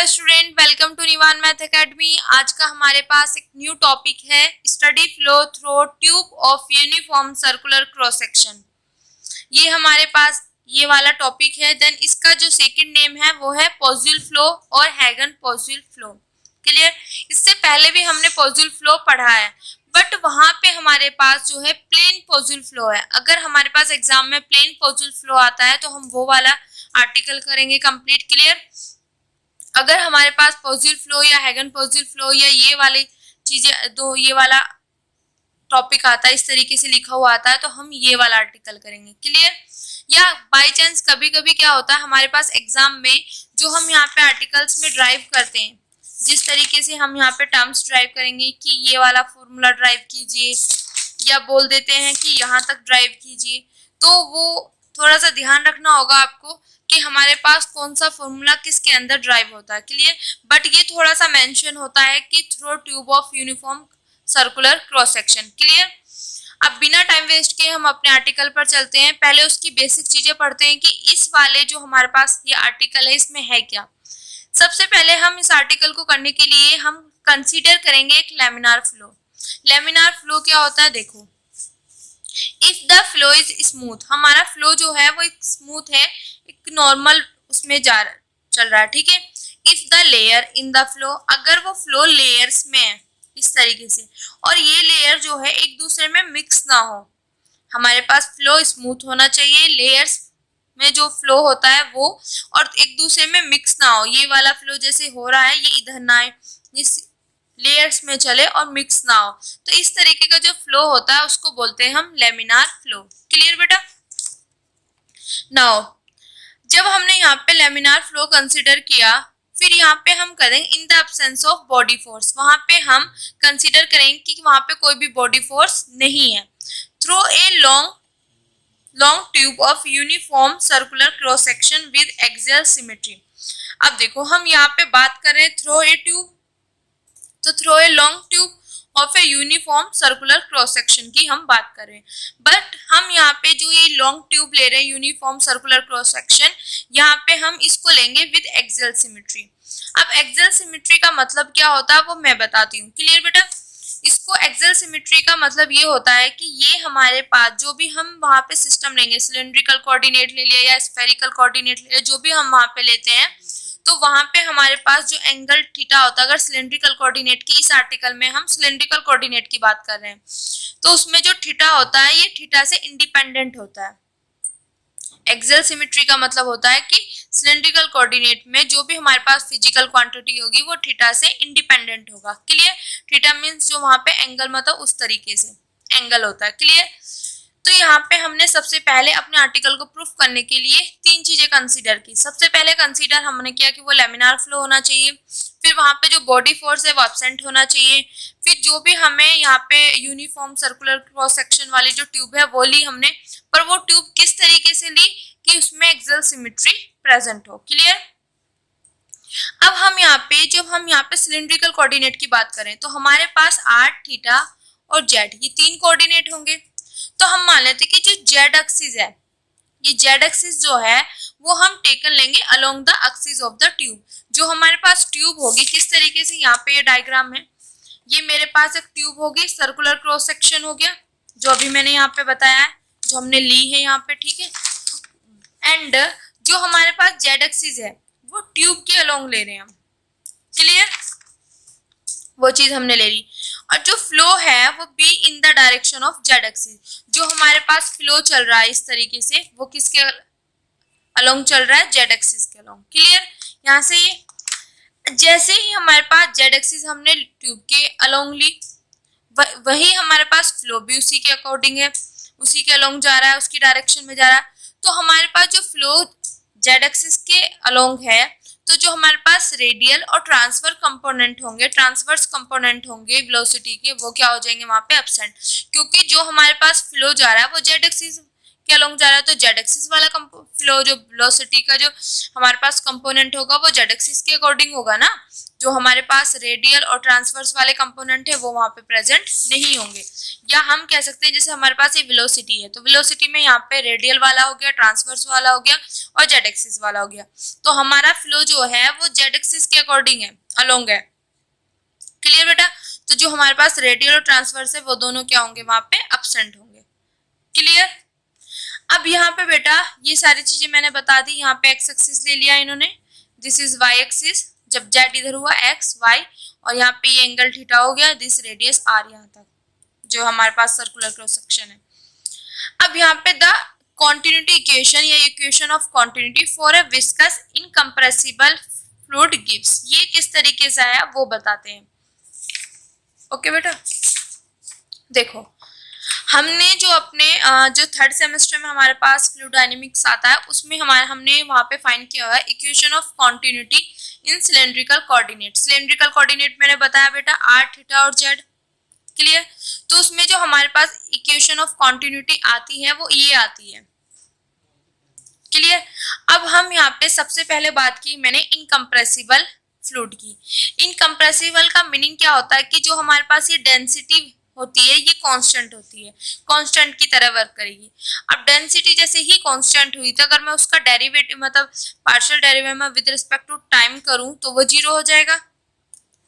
Student, welcome to Nivan math academy. आज का हमारे पास एक न्यू टॉपिक है study flow through tube of uniform circular cross section. ये हमारे पास ये वाला टॉपिक है। देन इसका जो सेकंड नेम है वो है पोज़ुल फ्लो और हैगन-पोज़ुल फ्लो। क्लियर? इससे पहले भी हमने पोज़ुल फ्लो पढ़ा है, बट वहां पे हमारे पास जो है प्लेन पोज़ुल फ्लो है। अगर हमारे पास एग्जाम में प्लेन पोज़ुल फ्लो आता है तो हम वो वाला आर्टिकल करेंगे कंप्लीट। क्लियर? अगर हमारे पास पोज़ुल फ्लो या हैगन-पोज़ुल फ्लो या ये वाली चीजें दो, ये वाला टॉपिक आता है, इस तरीके से लिखा हुआ आता है, तो हम ये वाला आर्टिकल करेंगे। क्लियर? या बाय चांस कभी कभी क्या होता है हमारे पास एग्जाम में, जो हम यहाँ पे आर्टिकल्स में ड्राइव करते हैं, जिस तरीके से हम यहाँ पे टर्म्स ड्राइव करेंगे कि ये वाला फॉर्मूला ड्राइव कीजिए या बोल देते हैं कि यहाँ तक ड्राइव कीजिए, तो वो थोड़ा सा ध्यान रखना होगा आपको कि हमारे पास कौन सा फॉर्मूला किसके अंदर ड्राइव होता है। क्लियर? बट ये थोड़ा सा मेंशन होता है कि through tube of uniform circular cross section. Clear? अब बिना टाइम वेस्ट किए हम अपने आर्टिकल पर चलते हैं। पहले उसकी बेसिक चीजें पढ़ते हैं कि इस वाले जो हमारे पास ये आर्टिकल है इसमें है क्या। सबसे पहले हम इस आर्टिकल को करने के लिए हम कंसीडर करेंगे एक लेमिनार फ्लो। लेमिनार फ्लो क्या होता है देखो, if the flow is smooth, हमारा फ्लो जो है वो एक स्मूथ है, एक नॉर्मल उसमें चल रहा है। ठीक है? If the layer in the flow, अगर वो फ्लो लेयर्स में है इस तरीके से, और ये लेयर जो है एक दूसरे में मिक्स ना हो, हमारे पास फ्लो स्मूथ होना चाहिए, लेयर्स में जो फ्लो होता है वो और एक दूसरे में मिक्स ना हो। ये वाला फ्लो जैसे हो रहा है ये इधर ना आए, इस लेयर्स में चले और मिक्स ना हो, तो इस तरीके का जो फ्लो होता है उसको बोलते हैं हम लेमिनार फ्लो। क्लियर बेटा? नाउ जब हमने यहाँ पे लेमिनार फ्लो कंसीडर किया, फिर यहाँ पे हम करेंगे in the absence of body force. वहां पे हम कंसीडर करेंगे कि वहां पे कोई भी बॉडी फोर्स नहीं है। Through a long tube of uniform circular cross section with axial symmetry. अब देखो हम यहाँ पे बात कर रहे हैं थ्रू ए ट्यूब, तो through a long tube of a uniform circular cross section की हम बात कर रहे हैं। बट हम यहाँ पे जो ये लॉन्ग ट्यूब ले रहे हैं यूनिफॉर्म सर्कुलर क्रॉस सेक्शन, यहाँ पे हम इसको लेंगे विद एक्सियल सिमेट्री। अब एक्सियल सिमेट्री का मतलब क्या होता है वो मैं बताती हूँ। क्लियर बेटा? इसको एक्सियल सिमेट्री का मतलब ये होता है कि ये हमारे पास जो भी हम वहाँ पे सिस्टम लेंगे, सिलेंड्रिकल कोऑर्डिनेट ले लिया या स्फेरिकल कोऑर्डिनेट ले लिया, जो भी हम वहाँ पे लेते हैं, तो वहां पे हमारे पास जो एंगल थीटा होता है, अगर सिलेंड्रिकल कोऑर्डिनेट की, इस आर्टिकल में हम सिलेंड्रिकल कोऑर्डिनेट की बात कर रहे हैं, तो उसमें जो थीटा होता है ये थीटा से इंडिपेंडेंट होता है। एक्सियल सिमेट्री का मतलब होता है कि सिलेंड्रिकल कोऑर्डिनेट में जो भी हमारे पास फिजिकल क्वांटिटी होगी वो थीटा से इंडिपेंडेंट होगा। क्लियर? थीटा मींस जो वहां पे एंगल मतलब उस तरीके से एंगल होता है। क्लियर? तो यहाँ पे हमने सबसे पहले अपने आर्टिकल को प्रूफ करने के लिए तीन चीजें कंसीडर की। सबसे पहले कंसीडर हमने किया कि वो लेमिनार फ्लो होना चाहिए, फिर वहां पे जो बॉडी फोर्स है वो एब्सेंट होना चाहिए, फिर जो भी हमें यहाँ पे यूनिफॉर्म सर्कुलर क्रॉस सेक्शन वाली जो ट्यूब है वो ली हमने, पर वो ट्यूब किस तरीके से ली कि उसमें एक्सियल सिमेट्री प्रेजेंट हो। क्लियर? अब हम यहाँ पे जब हम यहाँ पे सिलेंड्रिकल कोऑर्डिनेट की बात करें तो हमारे पास आर, थीटा और जेड, ये तीन कोऑर्डिनेट होंगे। तो हम मान लेते कि जो जेड एक्सिस है, ये जेड एक्सिस जो है वो हम टेकन लेंगे along the axis of the tube. जो हमारे पास ट्यूब होगी किस तरीके से, यहाँ पे ये डायग्राम है, ये मेरे पास एक ट्यूब होगी, सर्कुलर क्रॉस सेक्शन हो गया जो अभी मैंने यहाँ पे बताया है, जो हमने ली है यहाँ पे। ठीक है? एंड जो हमारे पास जेड एक्सिस है वो ट्यूब के अलोंग ले रहे हैं हम। क्लियर? वो चीज हमने ले ली। और जो फ्लो है वो be in the direction of Z axis, जो हमारे पास फ्लो चल रहा है इस तरीके से वो किसके अलोंग चल रहा है, जेड एक्सिस के अलोंग। क्लियर? यहाँ से ये जैसे ही हमारे पास जेड एक्सिस हमने ट्यूब के अलोंग ली, वही हमारे पास फ्लो भी उसी के अकॉर्डिंग है, उसी के अलोंग जा रहा है, उसकी डायरेक्शन में जा रहा है। तो हमारे पास जो फ्लो जेड एक्सिस के अलोंग है, तो जो हमारे पास रेडियल और ट्रांसफर कंपोनेंट होंगे, ट्रांसवर्स कंपोनेंट होंगे वेलोसिटी के, वो क्या हो जाएंगे वहां पे एब्सेंट, क्योंकि जो हमारे पास फ्लो जा रहा है वो जेड एक्सिस के अलोंग जा रहा है। तो जेड एक्सिस वाला फ्लो जो वेलोसिटी का जो हमारे पास कंपोनेंट होगा वो जेड एक्सिस के अकॉर्डिंग होगा ना, जो हमारे पास रेडियल और ट्रांसवर्स वाले कंपोनेंट है वो वहाँ पे प्रेजेंट नहीं होंगे। या हम कह सकते हैं जैसे हमारे पास ये वेलोसिटी है, तो वेलोसिटी में यहाँ पे रेडियल वाला हो गया, ट्रांसवर्स वाला हो गया और जेड एक्सिस वाला हो गया। तो हमारा फ्लो जो है वो जेड एक्सिस के अकॉर्डिंग है, अलोंग है। क्लियर बेटा? तो जो हमारे पास रेडियल और ट्रांसवर्स है वो दोनों क्या होंगे, वहां पे एब्सेंट होंगे। क्लियर? अब यहाँ पे बेटा ये सारी चीजें मैंने बता दी। यहाँ पे एक्स एक्सिस ले लिया इन्होंने, दिस इज वाई एक्सिस, जब जेड इधर हुआ एक्स वाई, और यहाँ पे ये एंगल थीटा हो गया, दिस रेडियस आर यहाँ तक, जो हमारे पास सर्कुलर क्रॉस सेक्शन है। अब यहाँ पे द कॉन्टिन्यूटी इक्वेशन या equation of continuity for a viscous incompressible fluid gives, ये किस तरीके से आया वो बताते हैं। ओके बेटा, देखो हमने जो अपने जो थर्ड सेमेस्टर में हमारे पास फ्लूइड डायनेमिक्स आता है उसमें हमने वहाँ पे फाइंड किया है equation of continuity in cylindrical coordinate. Cylindrical coordinate मैंने बताया बेटा आर थीटा और जेड। क्लियर? तो उसमें जो हमारे पास इक्वेशन ऑफ कॉन्टिन्यूटी आती है वो ये आती है। क्लियर? अब हम यहाँ पे सबसे पहले बात की मैंने इनकम्प्रेसिबल फ्लूइड की। इनकम्प्रेसिबल का मीनिंग क्या होता है कि जो हमारे पास ये डेंसिटी होती है ये कांस्टेंट होती है, कांस्टेंट की तरह वर्क करेगी। अब डेंसिटी जैसे ही कांस्टेंट हुई तो अगर मैं उसका डेरिवेटिव मतलब पार्शियल डेरिवेटिव में विद रिस्पेक्ट टू टाइम करूं तो वो जीरो हो जाएगा।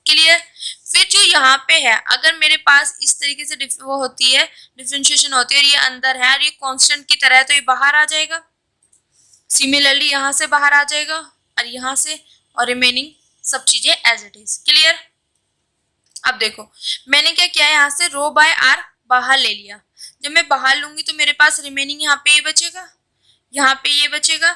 क्लियर? फिर जो यहाँ पे है अगर मेरे पास इस तरीके से वो होती है, डिफरेंशिएशन होती है और ये अंदर है और ये कांस्टेंट की तरह है तो ये बाहर आ जाएगा। सिमिलरली यहाँ से बाहर आ जाएगा और यहाँ से, और रिमेनिंग सब चीजें एज इट इज। क्लियर? अब देखो मैंने क्या किया है, यहाँ से रो बाय आर बाहर ले लिया। जब मैं बाहर लूंगी तो मेरे पास रिमेनिंग यहाँ पे ये बचेगा, यहाँ पे ये बचेगा,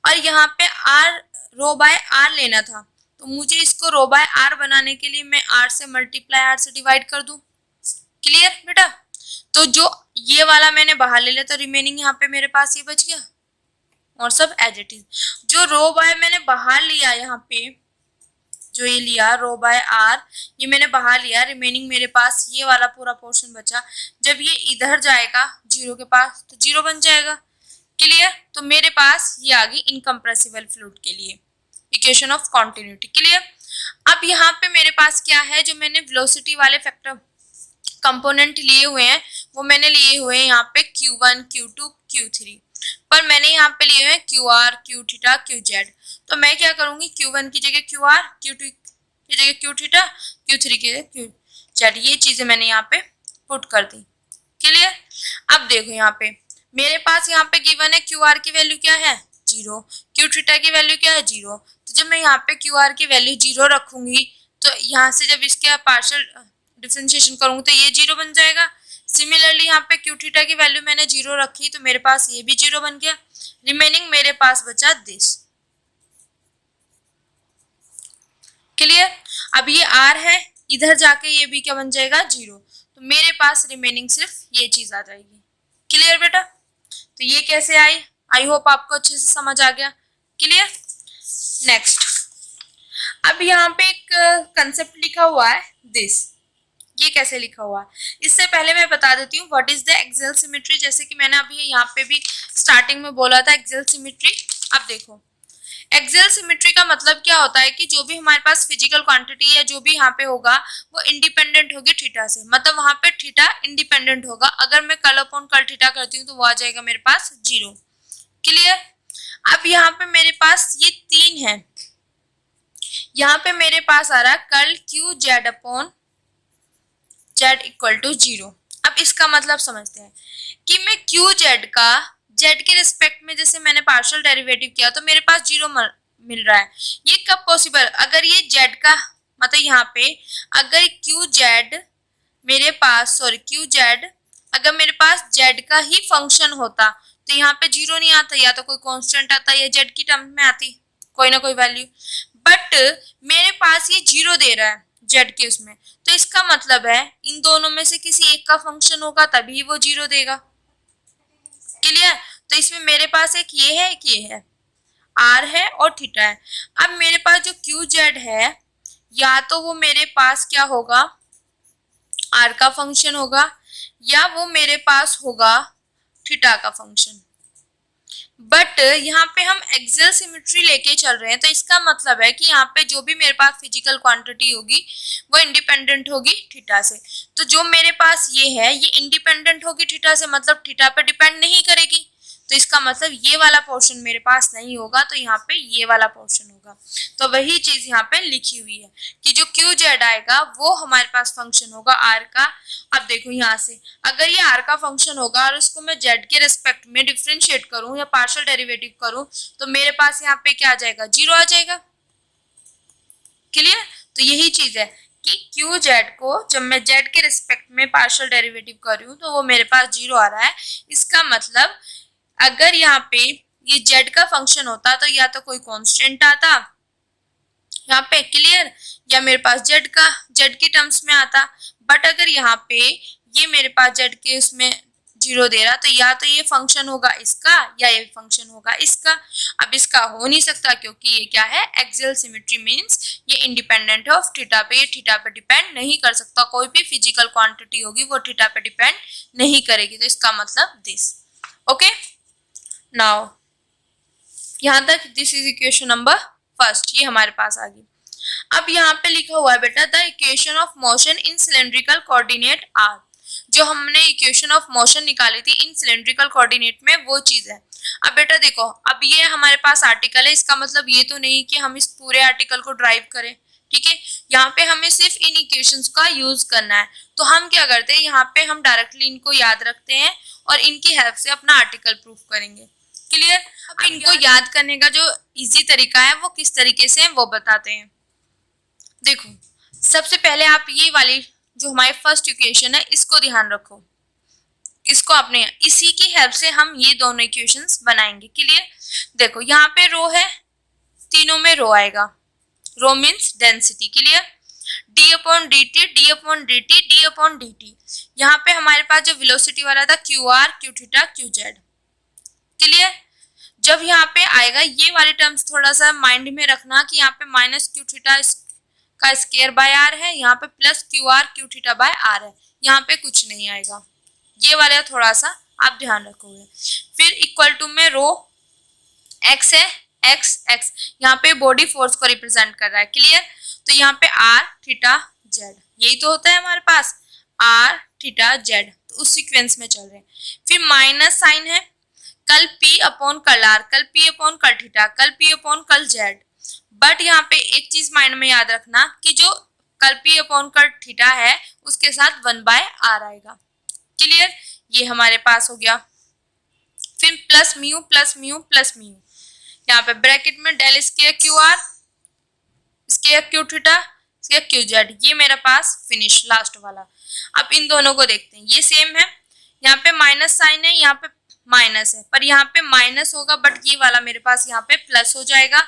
और यहाँ पे आर रो बाय आर लेना था तो मुझे इसको रो बाय आर बनाने के लिए मैं आर से मल्टीप्लाई आर से डिवाइड कर दूं। क्लियर बेटा? तो जो ये वाला मैंने बाहर ले लिया तो रिमेनिंग यहाँ पे मेरे पास ये बच गया और सब एज इट इज। जो रो बाय मैंने बाहर लिया, यहाँ पे जो ये लिया रो बाय आर ये मैंने बाहर लिया, रिमेनिंग मेरे पास ये वाला पूरा पोर्शन बचा। जब ये इधर जाएगा जीरो के पास तो जीरो बन जाएगा। क्लियर? तो मेरे पास ये आ गई इनकम्प्रेसिबल फ्लूइड के लिए इक्वेशन ऑफ कॉन्टिन्यूटी। क्लियर? अब यहाँ पे मेरे पास क्या है, जो मैंने वेलोसिटी वाले फैक्टर कंपोनेंट लिए हुए हैं वो मैंने लिए हुए हैं यहाँ पे Q1 Q2 Q3, पर मैंने यहाँ पे लिए हुए हैं QR Q theta Q Z. तो मैं क्या करूंगी, Q1 की जगह QR, Q2 की जगह Q थीटा, Q3 की जगह Q जेड, ये चीजें मैंने यहाँ पे पुट कर दी। क्लियर? अब देखो यहाँ पे मेरे पास यहाँ पे गिवन है QR की वैल्यू क्या है, जीरो, Q थीटा की वैल्यू क्या है, जीरो। तो जब मैं यहाँ पे QR की वैल्यू जीरो रखूंगी तो यहाँ से जब इसके पार्शियल डिफरेंशिएशन करूंगी तो ये जीरो बन जाएगा। सिमिलरली यहाँ पे Q थीटा की वैल्यू मैंने जीरो रखी तो मेरे पास ये भी जीरो बन गया। रिमेनिंग मेरे पास बचा दिस। क्लियर? अब ये R है, इधर जाके ये भी क्या बन जाएगा, जीरो। तो मेरे पास रिमेनिंग सिर्फ ये चीज आ जाएगी। क्लियर बेटा? तो ये कैसे आई, आई होप आपको अच्छे से समझ आ गया। क्लियर? नेक्स्ट, अब यहाँ पे एक कंसेप्ट लिखा हुआ है दिस, ये कैसे लिखा हुआ है इससे पहले मैं बता देती हूँ what is the axial symmetry. जैसे कि मैंने अभी यहाँ पे भी स्टार्टिंग में बोला था एक्सियल सिमेट्री। अब देखो एक्सियल सिमेट्री का मतलब क्या होता है कि जो भी हमारे पास फिजिकल क्वांटिटी या जो भी यहाँ पे होगा वो इंडिपेंडेंट होगी थीटा से, मतलब वहां पे थीटा इंडिपेंडेंट होगा। अगर मैं कल अपॉन कल थीटा करती हूँ तो वो आ जाएगा मेरे पास जीरो। क्लियर? अब यहाँ पे मेरे पास ये तीन है, यहाँ पे मेरे पास आ रहा है curl Q z upon z equal to zero. अब इसका मतलब समझते हैं कि मैं Q जेड का जेड के रिस्पेक्ट में जैसे मैंने पार्शियल डेरिवेटिव किया तो मेरे पास जीरो मिल रहा है। ये कब पॉसिबल, अगर ये जेड का मतलब यहाँ पे अगर Q जेड मेरे पास Q जेड अगर मेरे पास जेड का ही फंक्शन होता तो यहाँ पे जीरो नहीं आता, या तो कोई कांस्टेंट आता या जेड की टर्म में आती कोई ना कोई वैल्यू, बट मेरे पास ये जीरो दे रहा है जेड के उसमें, तो इसका मतलब है इन दोनों में से किसी एक का फंक्शन होगा तभी वो जीरो देगा। क्लियर? तो इसमें मेरे पास एक ये है आर है और थीटा है। अब मेरे पास जो क्यू जेड है या तो वो मेरे पास क्या होगा आर का फंक्शन होगा या वो मेरे पास होगा थीटा का फंक्शन, बट यहाँ पे हम एक्सियल सिमेट्री लेके चल रहे हैं, तो इसका मतलब है कि यहाँ पे जो भी मेरे पास फिजिकल क्वांटिटी होगी वो इंडिपेंडेंट होगी थीटा से। तो जो मेरे पास ये है ये इंडिपेंडेंट होगी थीटा से, मतलब थीटा पे डिपेंड नहीं करेगी। तो इसका मतलब ये वाला पोर्शन मेरे पास नहीं होगा, तो यहाँ पे ये वाला पोर्शन होगा। तो वही चीज यहाँ पे लिखी हुई है कि जो क्यू जेड आएगा वो हमारे पास फंक्शन होगा आर का। अब देखो यहाँ से अगर ये आर का फंक्शन होगा और उसको मैं जेड के रेस्पेक्ट में डिफ्रेंशिएट करूं या पार्शियल डेरिवेटिव करूं, तो मेरे पास यहाँ पे क्या आ जाएगा, जीरो आ जाएगा। क्लियर? तो यही चीज है कि क्यू जेड को जब मैं जेड के रिस्पेक्ट में पार्शियल डेरिवेटिव कर रही हूँ तो वो मेरे पास जीरो आ रहा है। इसका मतलब अगर यहाँ पे ये जेड का फंक्शन होता तो या तो कोई कांस्टेंट आता यहाँ पे, क्लियर, या मेरे पास जेड की टर्म्स में आता। बट अगर यहाँ पे ये मेरे पास जेड के उसमें जीरो दे रहा, तो या तो ये फंक्शन होगा इसका या ये फंक्शन होगा इसका। अब इसका हो नहीं सकता क्योंकि ये क्या है, एक्सियल सिमेट्री मींस ये इंडिपेंडेंट है ऑफ थीटा पे, ये थीटा पे डिपेंड नहीं कर सकता। कोई भी फिजिकल क्वांटिटी होगी वो थीटा पे डिपेंड नहीं करेगी। तो इसका मतलब दिस। ओके, नाउ यहाँ तक this is equation number first, ये हमारे पास आ गई। अब यहाँ पे लिखा हुआ है बेटा the equation of motion in cylindrical coordinate r. जो हमने इक्वेशन ऑफ मोशन निकाली थी इन सिलेंड्रिकल कोऑर्डिनेट में वो चीज है। अब बेटा देखो, अब ये हमारे पास आर्टिकल है, इसका मतलब ये तो नहीं कि हम इस पूरे आर्टिकल को ड्राइव करें, ठीक है। यहाँ पे हमें सिर्फ इन इक्वेशंस का यूज करना है। तो हम क्या करते हैं, यहाँ पे हम डायरेक्टली इनको याद रखते हैं और इनकी हेल्प से अपना आर्टिकल प्रूफ करेंगे। क्लियर? अब इनको याद करने का जो इजी तरीका है वो किस तरीके से है वो बताते हैं। देखो, सबसे पहले आप ये वाली जो हमारी फर्स्ट इक्वेशन है इसको ध्यान रखो, इसको अपने इसी की हेल्प से हम ये दोनों इक्वेशंस बनाएंगे। क्लियर? देखो यहाँ पे रो है, तीनों में रो आएगा, rho means density. Clear? D upon D T, D upon D T, D upon D T. यहाँ पे हमारे पास जो वेलोसिटी वाला था Q are, Q theta, Q Z. Clear? जब यहाँ पे आएगा ये वाले टर्म्स थोड़ा सा माइंड में रखना कि यहाँ पे माइनस क्यू थीटा का स्क्वायर बाय आर है, यहाँ पे plus q are Q theta by r है, यहाँ पे कुछ नहीं आएगा। ये वाला थोड़ा सा आप ध्यान रखोगे। फिर इक्वल टू में रो एक्स है, एक्स एक्स यहाँ पे बॉडी फोर्स को रिप्रेजेंट कर रहा है। क्लियर? तो यहाँ पे आर थीटा जेड, यही तो होता है हमारे पास, आर थीटा जेड, तो उस सीक्वेंस में चल रहे हैं। फिर माइनस साइन है, कल P अपॉन कल R, कल P अपॉन कल थीटा, कल P अपॉन कल Z। बट यहाँ पे एक चीज माइंड में याद रखना कि जो कल P अपॉन कल थीटा है उसके साथ 1/r आएगा। क्लियर? ये हमारे पास हो गया। फिर plus mu plus mu plus mu, यहाँ पे ब्रैकेट में del square q r square q theta square q z, ये मेरा पास फिनिश लास्ट वाला। अब इन दोनों को देखते हैं, ये सेम है, यहाँ पे माइनस साइन है, यहाँ पे माइनस है, पर यहाँ पे माइनस होगा बट ये वाला मेरे पास यहाँ पे प्लस हो जाएगा।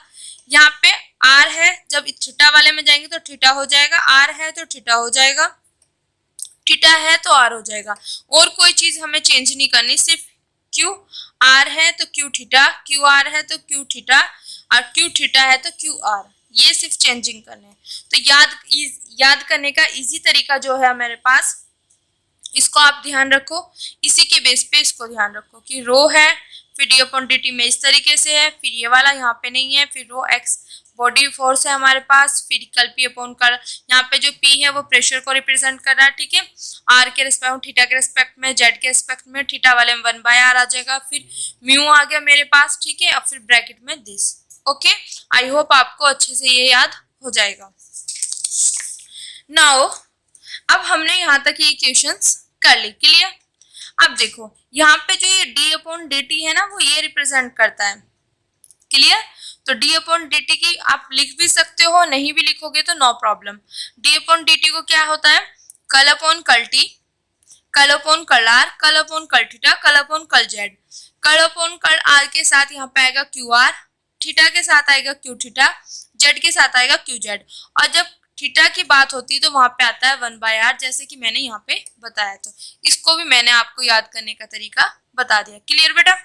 यहाँ पे आर है, जब थीटा वाले में जाएंगे तो थीटा हो जाएगा, आर है तो थीटा हो जाएगा, थीटा है तो आर हो जाएगा। और कोई चीज हमें चेंज नहीं करनी, सिर्फ क्यू आर है तो क्यू थीटा, क्यू आर है तो क्यू थीटा, और क्यू थीटा है तो क्यू आर, ये सिर्फ चेंजिंग करने हैं। तो याद करने का इजी तरीका जो है मेरे पास, इसको आप ध्यान रखो, इसी के बेस पे इसको ध्यान रखो कि रो है, फिर डी अपॉन डी टी में इस तरीके से है, फिर ये वाला यहाँ पे नहीं है, फिर रो एक्स बॉडी फोर्स है हमारे पास, फिर कल P अपॉन कल, यहाँ पे जो P है वो प्रेशर को रिप्रेजेंट कर रहा है, ठीक है। R के रिस्पेक्ट में, थीटा के रिस्पेक्ट में, Z के रिस्पेक्ट में, थीटा वाले में 1/r आ जाएगा, फिर म्यू आ गया मेरे पास, ठीक है। अब फिर ब्रैकेट में दिस। ओके, आई होप आपको अच्छे से ये याद हो जाएगा। नाउ अब हमने यहाँ तक ये इक्वेशंस कर ली। क्लियर? अब देखो यहाँ पे जो ये d अपॉन डी टी है ना वो ये रिप्रेजेंट करता है। क्लियर? तो d अपॉन डी टी की आप लिख भी सकते हो, नहीं भी लिखोगे तो no problem. d upon D t को क्या होता है, कल अपॉन कल टी, कल अपॉन कल आर, कल अपॉन कल थीटा, कल अपॉन कल जेड। कल अपॉन कल आर के साथ यहाँ पे आएगा क्यू आर, थीटा के साथ आएगा क्यू थीटा, जेड के साथ आएगा क्यू जेड, और जब थीटा की बात होती है तो वहां पे आता है 1/r, जैसे कि मैंने यहाँ पे बताया। तो इसको भी मैंने आपको याद करने का तरीका बता दिया। क्लियर बेटा?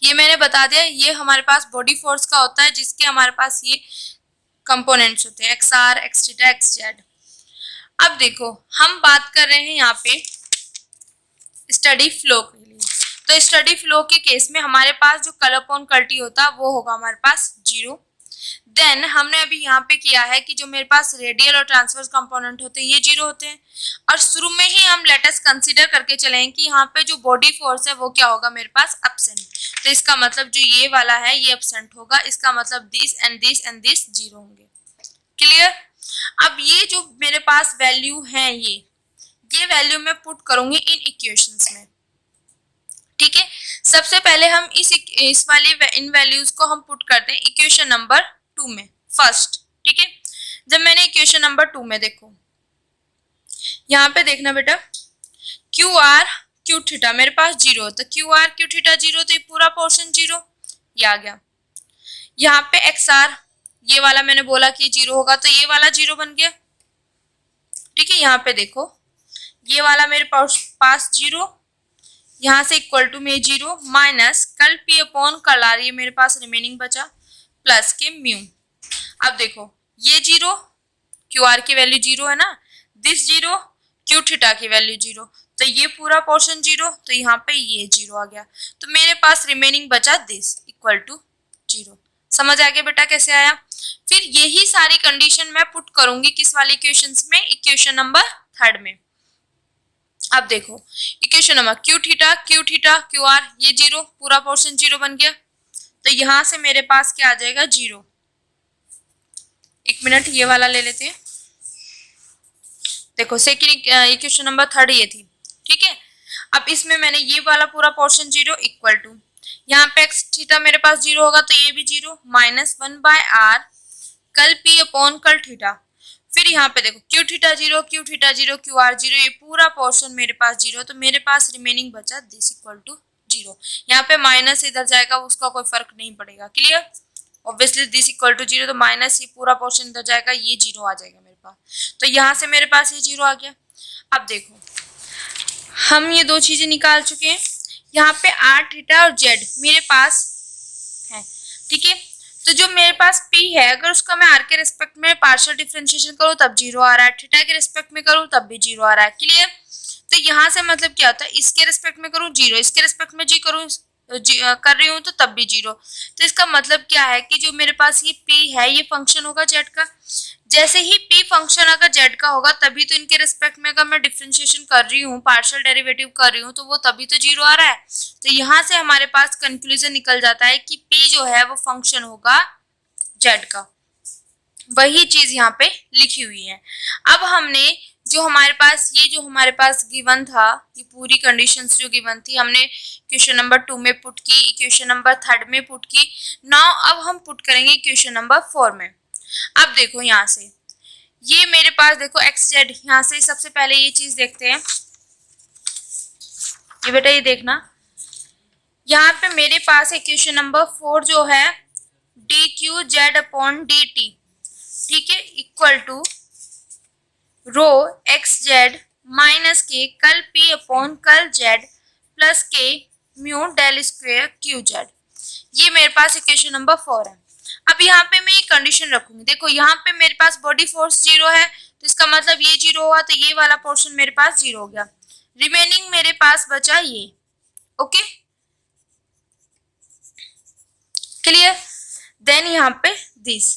ये मैंने बता दिया, ये हमारे पास बॉडी फोर्स का होता है जिसके हमारे पास ये कंपोनेंट्स होते हैं, x r, x theta, x z. अब देखो हम बात कर रहे हैं यहाँ पे स्टडी फ्लो के लिए, तो स्टडी फ्लो के केस में हमारे पास जो कल अपॉन कल टी होता है वो होगा हमारे पास 0। देन हमने अभी यहाँ पे किया है कि जो मेरे पास रेडियल और ट्रांसवर्स कंपोनेंट होते हैं ये 0 होते हैं, और शुरू में ही हम लेट अस कंसीडर करके चलें कि यहाँ पे जो बॉडी फोर्स है वो क्या होगा मेरे पास एब्सेंट। तो इसका मतलब जो ये वाला है ये एब्सेंट होगा, इसका मतलब this and this and this 0 होंगे। क्लियर। अब ये जो मेरे पास वैल्यू है ये वैल्यू मैं पुट करूंगी इन इक्वेशंस में। ठीक है, सबसे पहले हम इस वाली इन वैल्यूज को हम पुट करते हैं इक्वेशन नंबर 2 में फर्स्ट। ठीक है, जब मैंने इक्वेशन नंबर 2 में देखो यहाँ पे देखना बेटा, क्यू आर क्यू थीटा मेरे पास 0, तो क्यू आर क्यू थीटा 0, तो ये पूरा पोर्शन 0 ये आ गया। यहाँ पे एक्स आर ये वाला मैंने बोला कि 0 होगा, तो ये वाला 0 बन गया। ठीक है, यहाँ पे देखो ये वाला मेरे पास 0, यहाँ से इक्वल टू में 0 माइनस कल पी अपॉन कल आर ये मेरे पास रिमेनिंग बचा प्लस के म्यू। अब देखो ये 0 क्यू आर की वैल्यू 0 है ना, दिस 0 क्यू थीटा की वैल्यू 0, तो ये पूरा पोर्शन 0, तो यहाँ पे ये 0 आ गया, तो मेरे पास रिमेनिंग बचा दिस इक्वल टू 0। समझ आ गया बेटा कैसे आया। फिर यही सारी कंडीशन मैं पुट करूंगी किस वाले इक्वेशंस में, इक्वेशन नंबर 3 में। अब देखो equation number Q theta Q R ये 0 पूरा पोर्शन 0 बन गया, तो यहां से मेरे पास क्या आ जाएगा 0। एक मिनट ये वाला ले लेते हैं। देखो सेकंड इक्वेशन नंबर 3 ये थी। ठीक है, अब इसमें मैंने ये वाला पूरा पोर्शन 0 इक्वल टू यहाँ पे एक्स थीटा मेरे पास 0 होगा, तो ये भी 0 माइनस 1/r कल पी अपॉन कल थीटा। फिर यहाँ पे देखो क्यू थीटा 0 क्यू आर 0 ये पूरा पोर्शन मेरे पास 0, तो मेरे पास रिमेनिंग बचा दिस इक्वल टू 0। यहाँ पे माइनस इधर जाएगा उसका कोई फर्क नहीं पड़ेगा। Clear. Obviously this equal to 0, तो माइनस ये पूरा पोर्शन इधर जाएगा, ये 0 आ जाएगा मेरे पास, तो यहाँ से मेरे पास ये 0 आ गया। अब देखो हम ये दो चीजें निकाल चुके हैं, यहाँ पे आर थीटा और जेड मेरे पास है। ठीक है, तो जो मेरे पास P है अगर उसका मैं R के रिस्पेक्ट में पार्शियल डिफरेंशिएशन करूँ तब 0 आ रहा है, थीटा के रिस्पेक्ट में करूँ तब भी 0 आ रहा है। क्लियर। तो यहाँ से मतलब क्या होता है, इसके रिस्पेक्ट में करूँ 0, इसके रिस्पेक्ट में जी करूँ कर रही हूँ तो तब भी 0। तो इसका मतलब क्या है कि जो मेरे पास ये P है ये फंक्शन होगा जेड का। जैसे ही P फंक्शन अगर जेड का होगा तभी तो इनके रिस्पेक्ट में अगर मैं डिफरेंशिएशन कर रही हूँ, पार्शियल डेरिवेटिव कर रही हूँ, तो वो तभी तो 0 आ रहा है। तो यहाँ से हमारे पास कंक्लूजन निकल जाता है कि P जो है वो फंक्शन होगा जेड का। वही चीज यहाँ पे लिखी हुई है। अब हमने जो हमारे पास गिवन था, ये पूरी कंडीशंस जो गिवन थी हमने क्वेश्चन नंबर 2 में पुट की, क्वेश्चन नंबर 3 में पुट की। नाउ अब हम पुट करेंगे क्वेश्चन नंबर 4 में। अब देखो यहाँ से ये मेरे पास देखो एक्स जेड, यहाँ से सबसे पहले ये चीज देखते हैं। ये बेटा ये देखना, यहाँ पे मेरे पास है क्वेश्चन नंबर 4 जो है d q z upon D t. ठीक है, equal to rho x z minus के curl p upon curl z plus के mu del square q z. ये मेरे पास इक्वेशन नंबर 4 है। अब यहाँ पे मैं ये कंडीशन रखूंगी, देखो यहाँ पे मेरे पास बॉडी फोर्स 0 है, तो इसका मतलब ये 0 हुआ, तो ये वाला पोर्शन मेरे पास 0 हो गया। रिमेनिंग मेरे पास बचा ये। Okay clear. देन यहाँ पे दिस।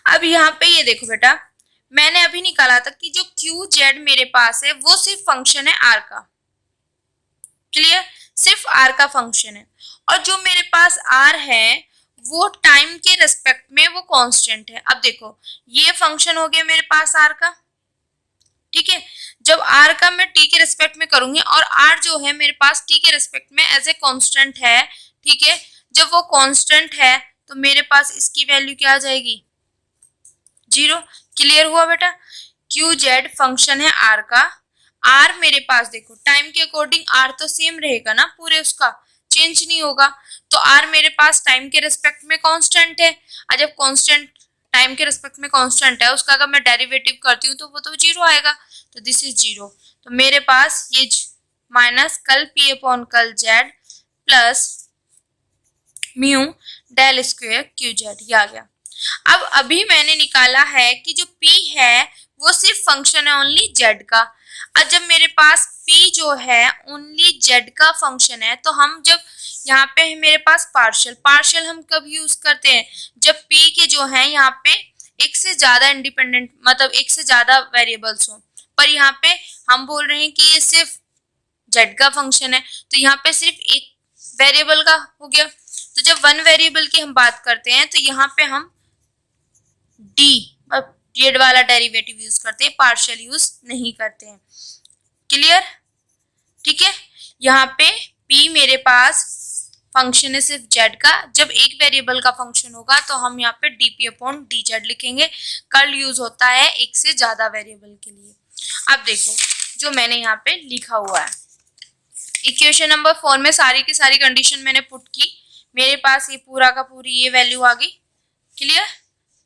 अब यहाँ पे ये देखो बेटा, मैंने अभी निकाला था कि जो क्यू जेड मेरे पास है वो सिर्फ फंक्शन है आर का। क्लियर, सिर्फ आर का फंक्शन है, और जो मेरे पास आर है वो टाइम के रेस्पेक्ट में वो कांस्टेंट है। अब देखो ये फंक्शन हो गया मेरे पास आर का। ठीक है, जब आर का मैं टी के रेस्पेक्ट में करूंगी और आर जो है मेरे पास टी के रेस्पेक्ट में एज ए कांस्टेंट है। ठीक है, जब वो कांस्टेंट है तो मेरे पास इसकी वैल्यू क्या आ जाएगी 0। क्लियर हुआ बेटा। क्यू जेड फंक्शन है आर का, आर मेरे पास देखो टाइम के अकॉर्डिंग आर तो सेम रहेगा ना, पूरे उसका चेंज नहीं होगा, तो आर मेरे पास टाइम के रिस्पेक्ट में कांस्टेंट है। और जब कांस्टेंट टाइम के रिस्पेक्ट में कांस्टेंट है उसका अगर मैं डेरिवेटिव करती हूँ तो वो तो 0 आएगा, तो दिस इज 0। तो मेरे पास ये minus curl p upon curl z plus mu del square q z ये आ गया। अब अभी मैंने निकाला है कि जो P है वो सिर्फ फंक्शन है ओनली जेड का। और जब मेरे पास p जो है ओनली जेड का फंक्शन है, तो हम जब यहाँ पे है मेरे पास पार्शियल हम कब यूज करते हैं, जब p के जो है यहाँ पे एक से ज्यादा इंडिपेंडेंट मतलब एक से ज्यादा वेरिएबल्स हो, पर यहाँ पे हम बोल रहे हैं कि ये सिर्फ जेड का फंक्शन है, तो यहाँ पे सिर्फ एक वेरिएबल का हो गया। तो जब वन वेरिएबल की हम बात करते हैं तो यहाँ पे हम डी जेड वाला डेरिवेटिव यूज करते हैं, पार्शियल यूज नहीं करते हैं। क्लियर? ठीक है, यहाँ पे p मेरे पास फंक्शन है सिर्फ जेड का, जब एक वेरिएबल का फंक्शन होगा तो हम यहाँ पे dp अपॉन डी जेड लिखेंगे। कर्ल यूज होता है एक से ज्यादा वेरिएबल के लिए। अब देखो जो मैंने यहाँ पे लिखा हुआ है, इक्वेशन नंबर 4 में सारी की सारी कंडीशन मैंने पुट की, मेरे पास ये पूरा का पूरी ये वैल्यू आ गई। क्लियर?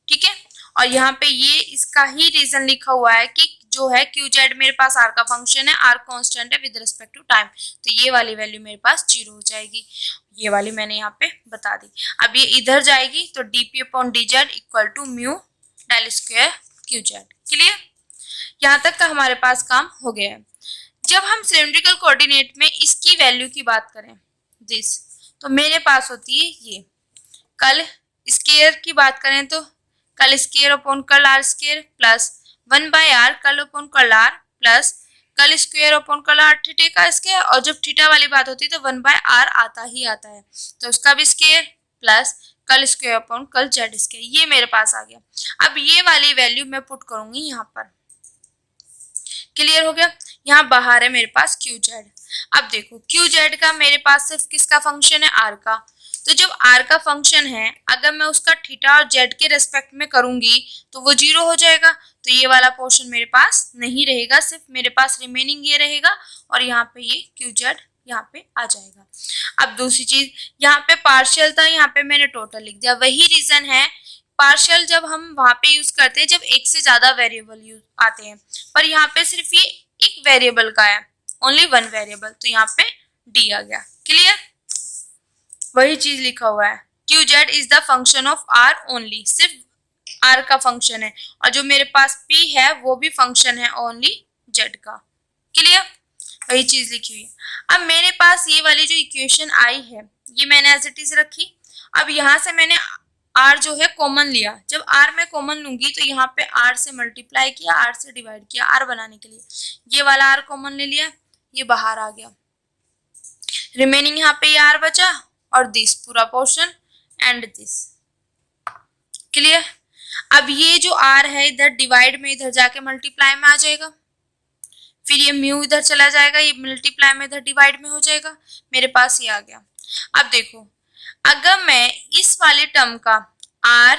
ठीक है, और यहाँ पे ये इसका ही रीजन लिखा हुआ है कि जो है क्यू जेड मेरे पास आर का फंक्शन है, आर कांस्टेंट है विद रिस्पेक्ट टू टाइम, तो ये वाली वैल्यू मेरे पास 0 हो जाएगी। ये वाली मैंने यहाँ पे बता दी। अब ये इधर जाएगी तो dp upon D z equal to mu del square q Z. Clear? यहाँ तक का हमारे पास काम हो गया है। जब हम सिलेंड्रिकल कोऑर्डिनेट में इसकी वैल्यू की बात करें दिस, तो मेरे पास होती है ये, कल स्केयर की बात करें तो कल स्केयर अपॉन कल आर स्केयर प्लस 1/r कल अपॉन कल आर प्लस कल स्क्वायर अपॉन कल आर थीटा का स्क्वायर, और जब थीटा वाली बात होती है तो 1/r आता ही आता है, तो उसका भी स्क्वायर प्लस कल square upon curl Z square, ये मेरे पास आ गया। अब ये वाली वैल्यू मैं पुट करूंगी यहाँ पर। क्लियर हो गया? यहाँ बाहर है मेरे पास क्यू जेड। अब देखो क्यू जेड का मेरे पास सिर्फ किसका फंक्शन है, आर का, तो जब आर का फंक्शन है अगर मैं उसका थीटा और जेड के रेस्पेक्ट में करूंगी तो वो 0 हो जाएगा, तो ये वाला पोर्शन मेरे पास नहीं रहेगा, सिर्फ मेरे पास रिमेनिंग ये रहेगा, और यहाँ पे ये क्यू जेड यहाँ पे आ जाएगा। अब दूसरी चीज, यहाँ पे पार्शियल था, यहाँ पे मैंने टोटल लिख दिया। वही रीजन है, पार्शियल जब हम वहां पे यूज करते हैं जब एक से ज्यादा वेरिएबल यूज आते हैं, पर यहाँ पे सिर्फ ये एक वेरिएबल का है, ओनली वन वेरिएबल, तो यहाँ पे डी आ गया। क्लियर? वही चीज लिखा हुआ है, q z is the function of r only, सिर्फ आर का फंक्शन है, और जो मेरे पास पी है वो भी फंक्शन है ओनली जेड का। क्लियर? वही चीज लिखी हुई है। अब मेरे पास ये वाली जो इक्वेशन आई है ये मैंने एज इट इज रखी। अब यहाँ से मैंने आर जो है कॉमन लिया, जब आर मैं कॉमन लूंगी तो यहाँ पे आर से मल्टीप्लाई किया, आर से डिवाइड किया आर बनाने के लिए, ये वाला आर कॉमन ले लिया, ये बाहर आ गया, रिमेनिंग यहाँ पे ये आर बचा, और दिस पूरा पोर्शन एंड दिस। क्लियर? अब ये जो आर है इधर डिवाइड में इधर जाके मल्टीप्लाई में आ जाएगा, फिर ये म्यू इधर चला जाएगा, ये मल्टीप्लाई में इधर डिवाइड में हो जाएगा, मेरे पास ये आ गया। अब देखो अगर मैं इस वाले टर्म का are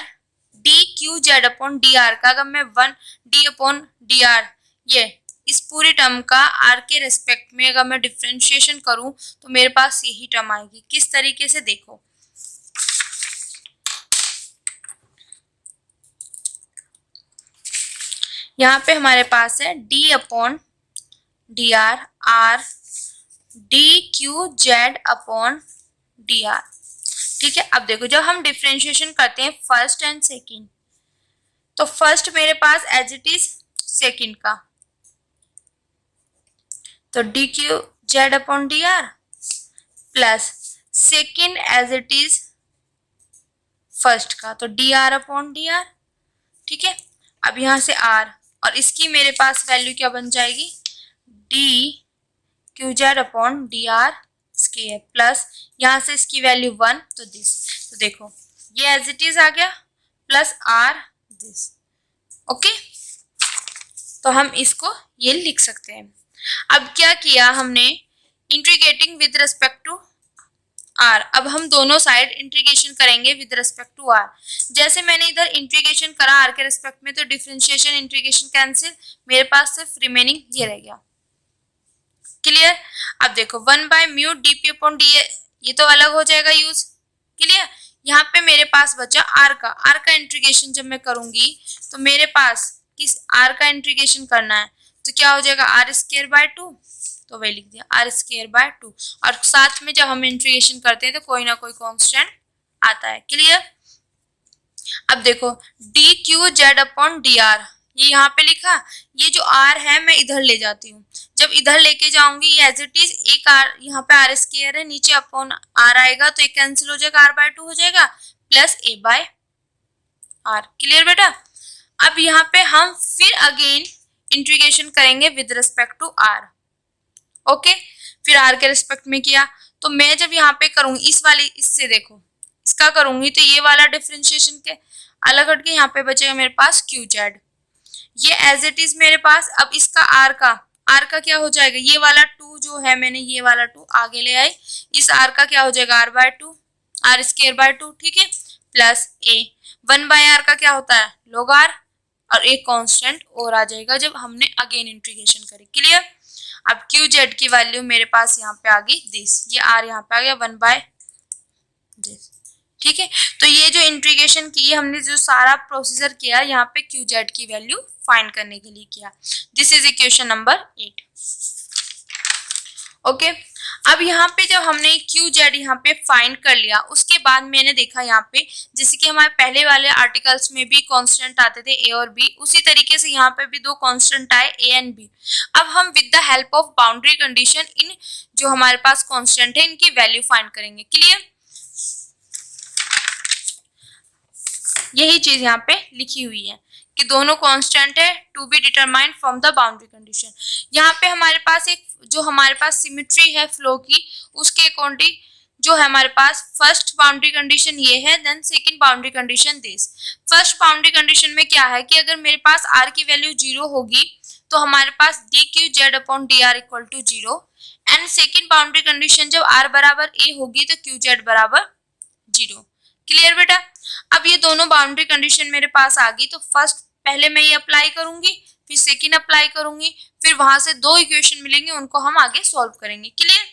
d q z upon d are का, अगर मैं 1 डी अपॉन डी आर ये इस पूरी टर्म का आर के रेस्पेक्ट में अगर मैं डिफरेंशिएशन करूं तो मेरे पास यही टर्म आएगी। किस तरीके से, देखो यहाँ पे हमारे पास है d upon d r, r d q z upon d r. ठीक है, अब देखो जब हम डिफरेंशिएशन करते हैं फर्स्ट एंड सेकंड, तो फर्स्ट मेरे पास एज इट इज सेकंड का, तो d q z upon d r plus second as it is first का, तो d r upon d r. ठीक है, अब यहां से आर, और इसकी मेरे पास वैल्यू क्या बन जाएगी, D q z upon d are square plus यहाँ से इसकी वैल्यू 1, तो दिस, तो देखो ये एज इट इज आ गया प्लस आर दिस। ओके, तो हम इसको ये लिख सकते हैं। अब क्या किया हमने, integrating with respect to r, अब हम दोनों साइड इंटीग्रेशन करेंगे विद रिस्पेक्ट टू आर। जैसे मैंने इधर इंटीग्रेशन करा आर के रिस्पेक्ट में, तो डिफरेंशिएशन इंटीग्रेशन कैंसिल, मेरे पास सिर्फ रिमेनिंग ये रह गया। क्लियर? अब देखो 1/म्यू dp अपॉन डी, ये तो अलग हो जाएगा यूज। क्लियर? यहाँ पे मेरे पास बचा आर का इंटीग्रेशन जब मैं करूंगी तो मेरे पास किस आर का इंटीग्रेशन करना है, तो क्या हो जाएगा आर स्क्वायर बाय 2, तो वही लिख दिया आर स्क्वायर बाय 2, और साथ में जब हम इंटीग्रेशन करते हैं तो कोई ना कोई कांस्टेंट आता है। क्लियर? अब देखो D q z upon d are, ये यहाँ पे लिखा, ये जो r है मैं इधर ले जाती हूँ, जब इधर लेके जाऊंगी ये एज इट इज एक r, यहाँ पे r स्क्वायर है, नीचे अपॉन r आएगा तो एक कैंसिल हो जाएगा, r/2 हो जाएगा प्लस a/r। क्लियर बेटा? अब यहाँ पे हम फिर अगेन इंटीग्रेशन करेंगे with respect to r। Okay, फिर r के रिस्पेक्ट में किया, तो मैं जब यहाँ पे करूंगी इस वाली, इससे देखो इसका करूंगी तो ये वाला डिफरेंशिएशन के अलग हट के यहाँ पे बचेगा मेरे पास QZ, ये एज इट इज मेरे पास। अब इसका r का क्या हो जाएगा, ये वाला 2 जो है मैंने ये वाला 2 आगे ले आई, इस r का क्या हो जाएगा r/2, r²/2, ठीक है, प्लस a 1/r का क्या होता है log r, और एक कांस्टेंट और आ जाएगा जब हमने अगेन इंटीग्रेशन करी। क्लियर? अब QZ की वैल्यू मेरे पास यहाँ पे आ गई दिस, ये r यहाँ पे आ गया 1/this, ठीक है। तो ये जो इंटीग्रेशन की हमने, जो सारा प्रोसीजर किया यहाँ पे QZ की वैल्यू फाइंड करने के लिए किया। This is equation number 8। Okay, अब यहाँ पे जब हमने QZ यहाँ पे फाइंड कर लिया, उसके बाद मैंने देखा यहाँ पे जैसे कि हमारे पहले वाले आर्टिकल्स में भी कांस्टेंट आते थे a और b, उसी तरीके से यहाँ पे भी दो कांस्टेंट आए a एंड b। अब हम with the help of boundary condition in जो हमारे पास कांस्टेंट है इनकी वैल्यू फाइंड करेंगे। क्लियर? यही चीज यहाँ पे लिखी हुई है कि दोनों कांस्टेंट है to be determined from the boundary condition. यहाँ पे हमारे पास एक जो हमारे पास सिमेट्री है फ्लो की, उसके अकॉर्डिंग जो है हमारे पास फर्स्ट बाउंड्री कंडीशन ये है, then second boundary condition this. First boundary condition में क्या है कि अगर मेरे पास r की वैल्यू 0 होगी तो हमारे पास dQZ/dr equal to 0, and second boundary condition जब r बराबर a होगी तो QZ बराबर 0। क्लियर बेटा? अब ये दोनों बाउंड्री कंडीशन मेरे पास आ गई, तो फर्स्ट पहले मैं ये अप्लाई करूंगी, फिर सेकंड अप्लाई करूंगी, फिर वहां से दो इक्वेशन मिलेंगे, उनको हम आगे सॉल्व करेंगे। क्लियर?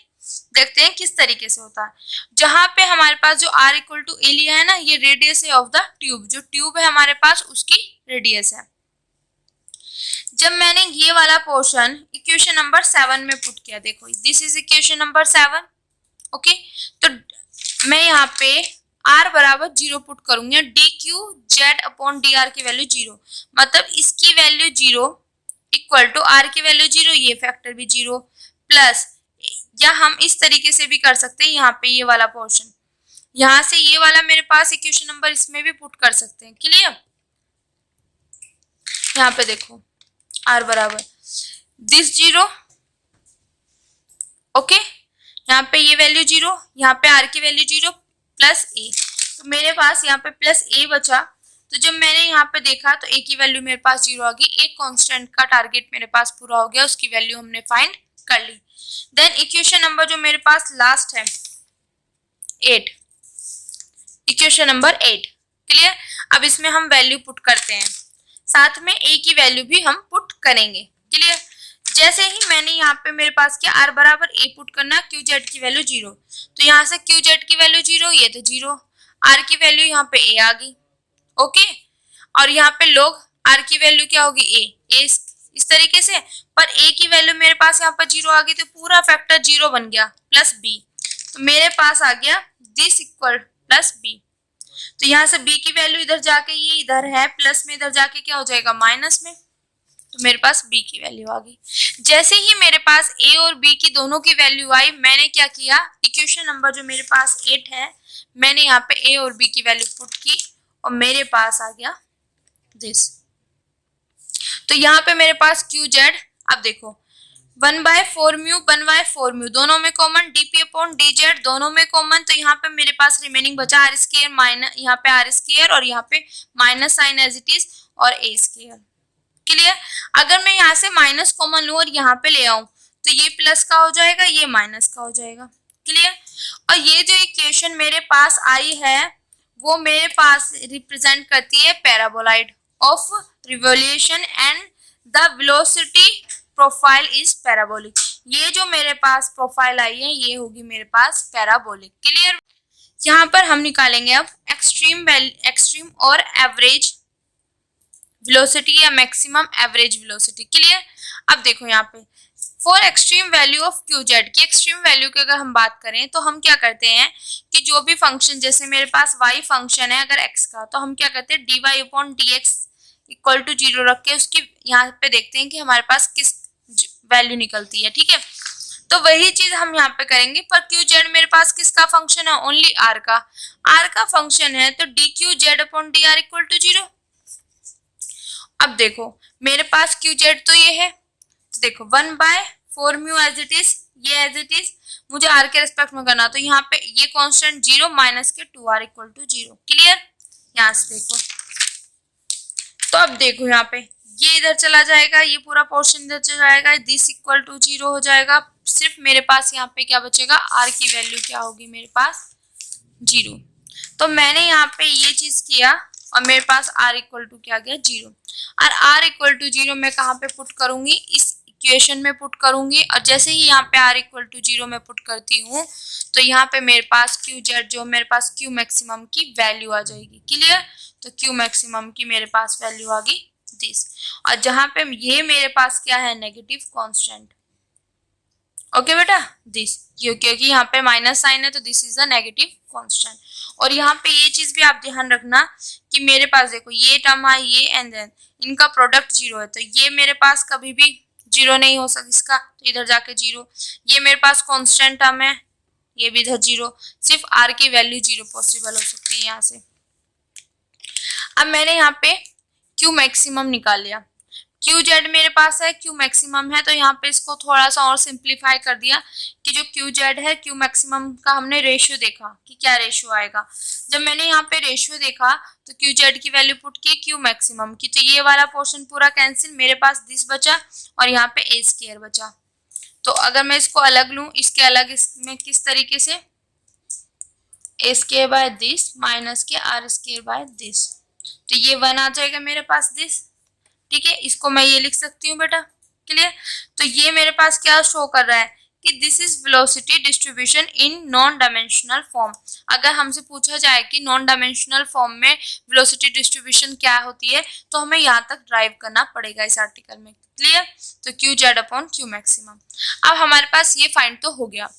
देखते हैं किस तरीके से होता है। जहां पे हमारे पास जो r इक्वल टू a लिया है ना, ये रेडियस है ऑफ द ट्यूब, जो ट्यूब है हमारे पास उसकी रेडियस है। जब मैंने ये वाला पोर्शन इक्वेशन नंबर 7 में पुट किया, देखो this is equation number 7। Okay, तो मैं यहाँ पे r बराबर 0 पुट करूंगी, dQZ/dr की वैल्यू 0, मतलब इसकी वैल्यू 0 इक्वल टू r की वैल्यू 0, ये फैक्टर भी 0 प्लस, या हम इस तरीके से भी कर सकते हैं, यहाँ पे ये वाला पोर्शन, यहाँ से ये वाला मेरे पास इक्वेशन नंबर इसमें भी पुट कर सकते हैं। क्लियर? यहाँ पे देखो r बराबर दिस 0, ओके, यहाँ पे ये वैल्यू 0, यहाँ पे r की वैल्यू 0 प्लस a, तो मेरे पास यहाँ पे प्लस a बचा। तो जब मैंने यहाँ पे देखा तो a की वैल्यू मेरे पास 0 आ गई, एक कांस्टेंट का टारगेट मेरे पास पूरा हो गया, उसकी वैल्यू हमने फाइंड कर ली। देन इक्वेशन नंबर जो मेरे पास लास्ट है 8, इक्वेशन नंबर 8। क्लियर? अब इसमें हम वैल्यू पुट करते हैं, साथ में a की वैल्यू भी हम पुट करेंगे। क्लियर? जैसे ही मैंने यहाँ पे मेरे पास क्या r बराबर a पुट करना, QZ की वैल्यू 0, तो यहाँ से QZ की वैल्यू 0, ये तो 0, r की वैल्यू यहाँ पे a आ गई। ओके, और यहाँ पे लोग r की वैल्यू क्या होगी a इस तरीके से, पर a की वैल्यू मेरे पास यहाँ पर 0 आ गई, तो पूरा फैक्टर 0 बन गया प्लस b, तो मेरे पास आ गया दिस इक्वल प्लस b। तो यहाँ से b की वैल्यू इधर जाके ये इधर है प्लस में, इधर जाके क्या हो जाएगा माइनस में, तो मेरे पास b की वैल्यू आ गई। जैसे ही मेरे पास a और b की दोनों की वैल्यू आई, मैंने क्या किया, इक्वेशन नंबर जो मेरे पास 8 है, मैंने यहाँ पे a और b की वैल्यू पुट की और मेरे पास आ गया दिस। तो यहाँ पे मेरे पास QZ, अब देखो 1/4 म्यू 1/4 म्यू दोनों में कॉमन, dp/dz दोनों में कॉमन, तो यहाँ पे मेरे पास रिमेनिंग बचा r स्क्वायर माइनस, यहाँ पे r स्क्वायर और यहाँ पे minus sign as it is और a स्क्वायर। क्लियर? अगर मैं यहाँ से माइनस कॉमन लूँ और यहाँ पे ले आऊं तो ये प्लस का हो जाएगा, ये माइनस का हो जाएगा। क्लियर? और ये जो इक्वेशन मेरे पास आई है वो मेरे पास रिप्रेजेंट करती है paraboloid of revolution and the velocity profile is parabolic. ये जो मेरे पास प्रोफाइल आई है ये होगी मेरे पास पैराबोलिक। क्लियर? यहाँ पर हम निकालेंगे अब एक्सट्रीम और एवरेज वेलोसिटी या मैक्सिमम एवरेज वेलोसिटी। क्लियर? अब देखो यहाँ पे for extreme value of QZ की एक्सट्रीम वैल्यू की अगर हम बात करें तो हम क्या करते हैं कि जो भी फंक्शन, जैसे मेरे पास y फंक्शन है अगर x का, तो हम क्या करते हैं dy/dx इक्वल टू 0 रख के उसकी यहाँ पे देखते हैं कि हमारे पास किस वैल्यू निकलती है। ठीक है, तो वही चीज हम यहाँ पे करेंगे, पर क्यू जेड मेरे पास किसका फंक्शन है, ओनली आर का फंक्शन है, तो d q z upon d r equal to 0। अब देखो मेरे पास क्यू जेड तो ये है, तो देखो 1/4 म्यू एज इट इज, ये एज इट इज, मुझे आर के रेस्पेक्ट में करना, तो यहाँ पे ये कांस्टेंट 0 माइनस के 2r इक्वल टू 0। क्लियर, यहाँ से देखो, तो अब देखो यहाँ पे ये इधर चला जाएगा, ये पूरा पोर्शन इधर चला जाएगा, दिस इक्वल टू 0 हो जाएगा। सिर्फ मेरे पास यहाँ पे क्या बचेगा, आर की वैल्यू क्या होगी मेरे पास 0। तो मैंने यहाँ पे ये चीज किया और मेरे पास आर इक्वल टू क्या गया 0। और आर इक्वल टू 0 मैं कहाँ पे पुट करूंगी, इस इक्वेशन में पुट करूंगी, और जैसे ही यहाँ पे आर इक्वल टू 0 में पुट करती हूँ तो यहाँ पे मेरे पास क्यू जेड जो मेरे पास क्यू मैक्सिमम की वैल्यू आ जाएगी। क्लियर, तो क्यू मैक्सिमम की मेरे पास वैल्यू आ गई दिस, और जहां पे ये मेरे पास क्या है नेगेटिव कांस्टेंट। ओके बेटा, दिस क्योंकि यहाँ पे माइनस साइन है तो this is the negative constant. और यहाँ पे ये चीज भी आप ध्यान रखना कि मेरे पास देखो ये टर्म है ये एंड देन इनका प्रोडक्ट 0 है, तो ये मेरे पास कभी भी 0 नहीं हो सकता इसका, तो इधर जाके 0, ये मेरे पास कांस्टेंट टर्म है, ये भी इधर 0, सिर्फ आर की वैल्यू 0 पॉसिबल हो सकती है यहाँ से। अब मैंने यहाँ पे क्यू मैक्सिमम निकाल लिया, क्यू जेड मेरे पास है, क्यू मैक्सिमम है, तो यहाँ पे इसको थोड़ा सा और सिंप्लीफाई कर दिया कि जो क्यू जेड है क्यू मैक्सिमम का हमने रेशियो देखा कि क्या रेशियो आएगा। जब मैंने यहाँ पे रेशियो देखा तो क्यू जेड की वैल्यू पुट की क्यू मैक्सिमम की, तो ये वाला पोर्शन पूरा कैंसिल, मेरे पास दिस बचा और यहाँ पे ए स्क्वायर बचा। तो अगर मैं इसको अलग लूँ, इसके अलग इसमें किस तरीके से, ए स्क्वायर बाय दिस माइनस के आर स्क्वायर बाय दिस, तो ये 1 आ जाएगा मेरे पास दिस। ठीक है, इसको मैं ये लिख सकती हूँ बेटा। क्लियर, तो ये मेरे पास क्या शो कर रहा है कि this is velocity distribution in non dimensional form. अगर हमसे पूछा जाए कि नॉन डायमेंशनल फॉर्म में वेलोसिटी डिस्ट्रीब्यूशन क्या होती है, तो हमें यहाँ तक ड्राइव करना पड़ेगा इस आर्टिकल में। क्लियर, तो Q z upon Q maximum. अब हमारे पास ये फाइंड तो हो गया।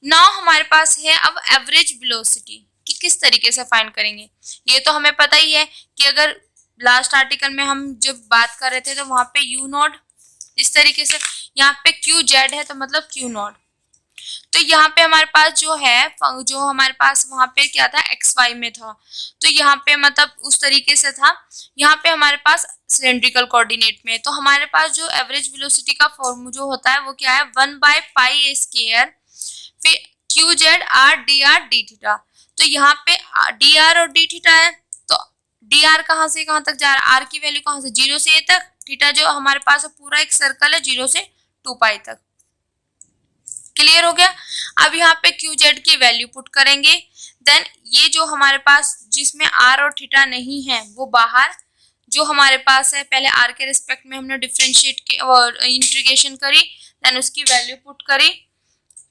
नाउ हमारे पास है अब एवरेज वेलोसिटी कि किस तरीके से फाइंड करेंगे। ये तो हमें पता ही है कि अगर लास्ट आर्टिकल में हम जब बात कर रहे थे तो वहां पे यू नॉट इस तरीके से, यहाँ पे क्यू जेड है तो मतलब क्यू नॉट, तो यहाँ पे हमारे पास जो है जो हमारे पास वहां पे क्या था एक्स वाई में था, तो यहाँ पे मतलब उस तरीके से था, यहाँ पे हमारे पास सिलेंड्रिकल कोऑर्डिनेट में, तो हमारे पास जो एवरेज वेलोसिटी का फॉर्मूला जो होता है वो क्या है 1/पाई स्क्वायर फिर Q Z R D theta. तो यहाँ पे डी आर और डी थीटा है, तो डी आर कहाँ से कहाँ तक जा रहा है, आर की वैल्यू कहाँ से 0 से ए तक, थीटा जो हमारे पास पूरा एक सर्कल है 0 से 2 पाई तक। क्लियर हो गया। अब यहाँ पे क्यू जेड की वैल्यू पुट करेंगे, देन ये जो हमारे पास जिसमें आर और थीटा नहीं है वो बाहर, जो हमारे पास है पहले आर के रिस्पेक्ट में हमने डिफरेंशिएट की और इंटीग्रेशन करी, देन उसकी वैल्यू पुट करी,